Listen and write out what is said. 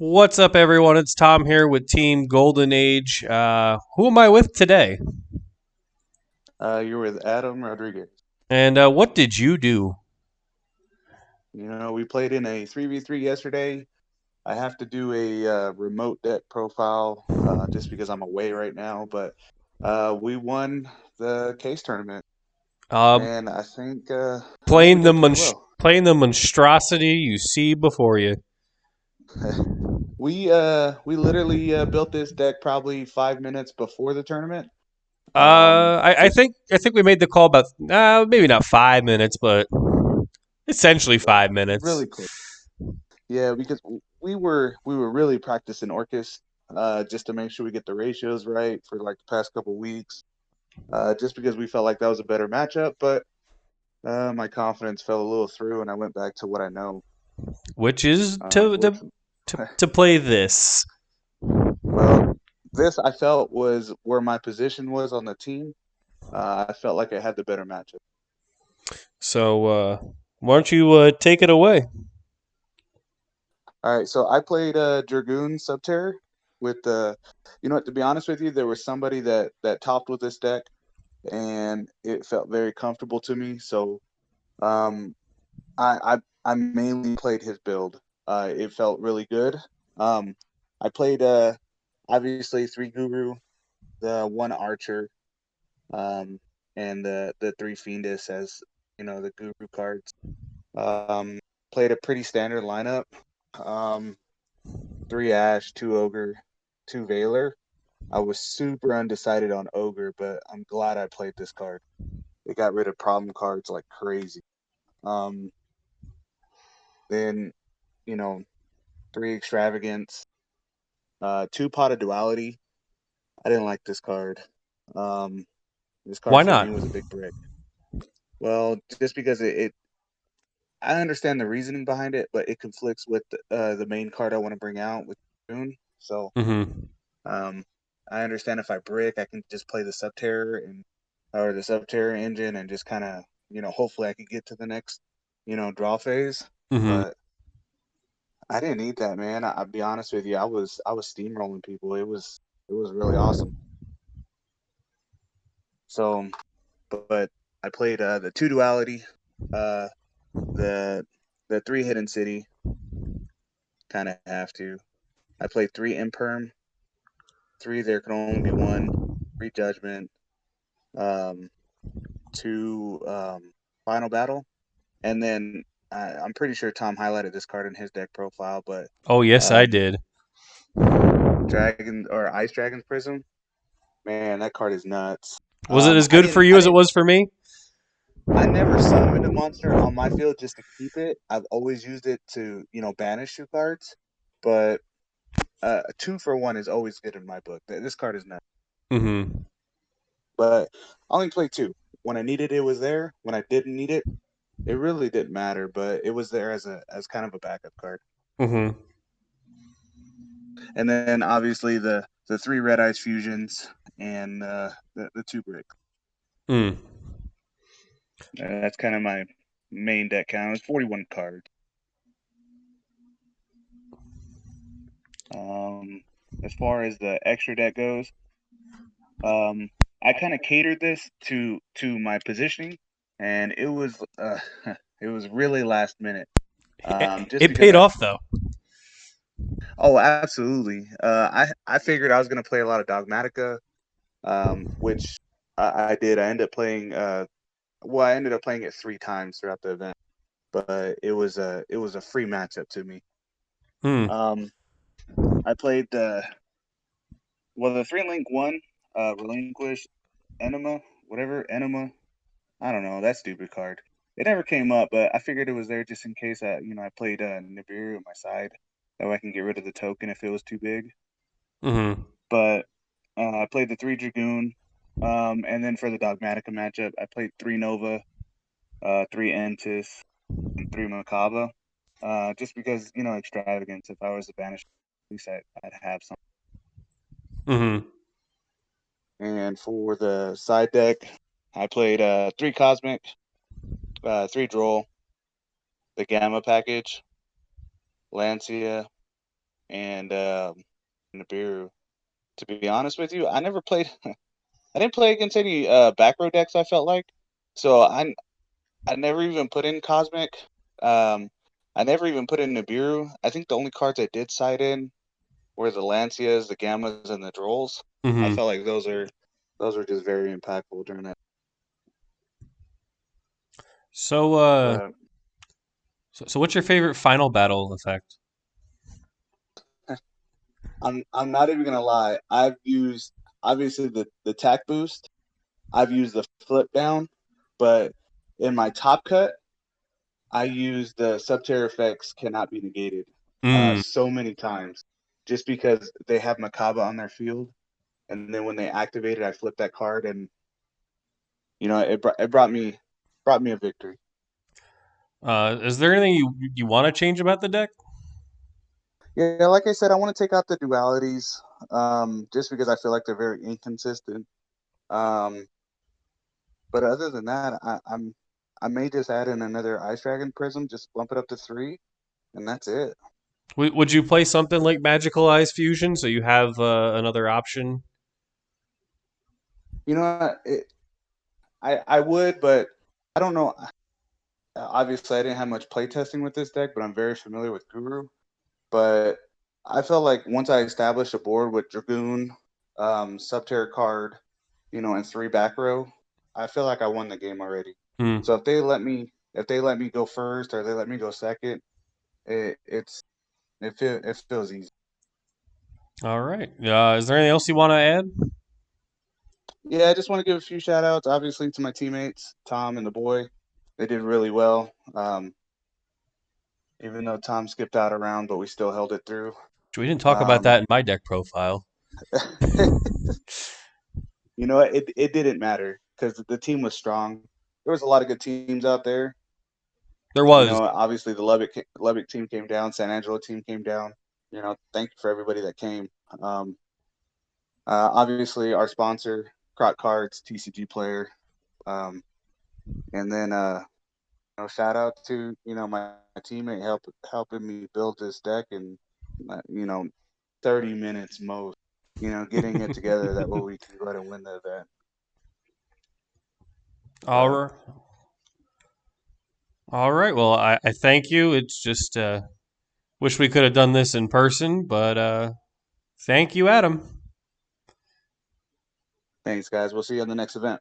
What's up, everyone? It's Tom here with Team Golden Age. Who am I with today? You're with Adam Rodriguez. And what did you do? We played in a 3v3 yesterday. I have to do a remote deck profile just because I'm away right now, but we won the case tournament, Uh, and I think we did pretty well. playing the monstrosity you see before you. We literally built this deck probably 5 minutes before the tournament. Just I think we made the call about maybe not 5 minutes, but essentially 5 minutes. really close. Yeah, because we were really practicing Orcus just to make sure we get the ratios right for like the past couple weeks. Just because we felt like that was a better matchup, but my confidence fell a little through, and I went back to what I know. Which is Unfortunately, to play this. well, this I felt was where my position was on the team. I felt like I had the better matchup. So why don't you take it away? All right, so I played Dragoon Subterror with you know what? To be honest with you, there was somebody that topped with this deck, and it felt very comfortable to me. So um, I mainly played his build. It felt really good. Um, I played obviously three guru, the one archer, um, and the three fiendus as the guru cards. Um, Played a pretty standard lineup. Um, Three ash, two ogre, two veiler. I was super undecided on ogre, but I'm glad I played this card. It got rid of problem cards like crazy. Um, then you know three extravagance, two pot of duality. I didn't like this card. Um, this card Why for me not? was a big brick. Well, just because I understand the reasoning behind it, but it conflicts with the main card I want to bring out with June. So Mm-hmm. um, I understand if I brick, I can just play the Subterror or the Subterror engine and just kind of hopefully I could get to the next draw phase. Mm-hmm. But I didn't need that, man. I'll be honest with you. I was steamrolling people. It was really awesome. So, but I played the two duality, uh, the three hidden city. Kind of have to. I played three imperm, three there can only be one, three judgment, um, two final battle, and then I'm pretty sure Tom highlighted this card in his deck profile, but Oh yes, I um, did. Dragon or Ice Dragon's Prism. Man, that card is nuts. Was it as I good for didn't you I as it didn't was for me? I never summoned a monster on my field just to keep it. I've always used it to, banish two cards. But a 2-for-1 is always good in my book. This card is nuts. Mm-hmm. But I only played two. When I needed it, it was there. When I didn't need it, it really didn't matter. But it was there as kind of a backup card. Mm-hmm. And then obviously the three red ice fusions and the two brick. Mm. That's kind of my main deck count. It's 41 cards. Um, as far as the extra deck goes, um, I kind of catered this to my positioning, and it was it was really last minute. Just It because paid off though. oh, absolutely. I figured I was gonna play a lot of Dogmatica, which I did. I ended up playing it three times throughout the event, but it was a free matchup to me. Hmm. Um, I played the 3-link one, relinquish enema, whatever enema. I don't know that stupid card. It never came up, but I figured it was there just in case I played Nibiru on my side. That way I can get rid of the token if it was too big. Mm-hmm. But I played the 3 Dragoon, and then for the Dogmatica matchup, I played 3 Nova, 3 Entis, and 3 Macabre. Just because extravagance. If I was to banish, at least I'd have some. Mm-hmm. And for the side deck, I played 3 Cosmic, 3 Droll, the Gamma package, Lancia, and Nibiru. To be honest with you, I never played. I didn't play against any back row decks. I felt like, so I never even put in Cosmic. Um, I never even put in Nibiru. I think the only cards I did side in were the Lancias, the Gammas, and the Drolls. I Mm-hmm. felt like those are just very impactful during that. So, But so what's your favorite final battle effect? I'm not even gonna lie. I've used obviously the tack boost. I've used the flip down, but in my top cut, I use the subterror effects cannot be negated Mm. so many times, just because they have Makaba on their field, and then when they activate it, I flip that card, and it brought me a victory. Is there anything you want to change about the deck? Yeah, like I said, I want to take out the dualities, just because I feel like they're very inconsistent. Um, but other than that, I may just add in another Ice Dragon Prism, just bump it up to 3, and that's it. Would you play something like Magical Eyes Fusion so you have another option? You know, I would, but I don't know. Obviously, I didn't have much playtesting with this deck, but I'm very familiar with Guru. But I felt like once I established a board with Dragoon, Subterror card, and 3 back row, I feel like I won the game already. Hmm. So if they let me go first or they let me go second, it feels easy. All right. Is there anything else you want to add? Yeah, I just want to give a few shout outs, obviously, to my teammates, Tom and the boy. They did really well. Even though Tom skipped out a round, but we still held it through. We didn't talk about Um, that in my deck profile. it didn't matter because the team was strong. There was a lot of good teams out there. There was. Obviously the Lubbock team came down, San Angelo team came down. Thank you for everybody that came. Um, Obviously our sponsor, Croc Cards, TCG player, and then shout out to my teammate helping me build this deck in 30 minutes most. Getting it together that way we can go ahead and win the event. All But right. All right. Well, I thank you. It's just wish we could have done this in person, but thank you, Adam. thanks, guys. We'll see you on the next event.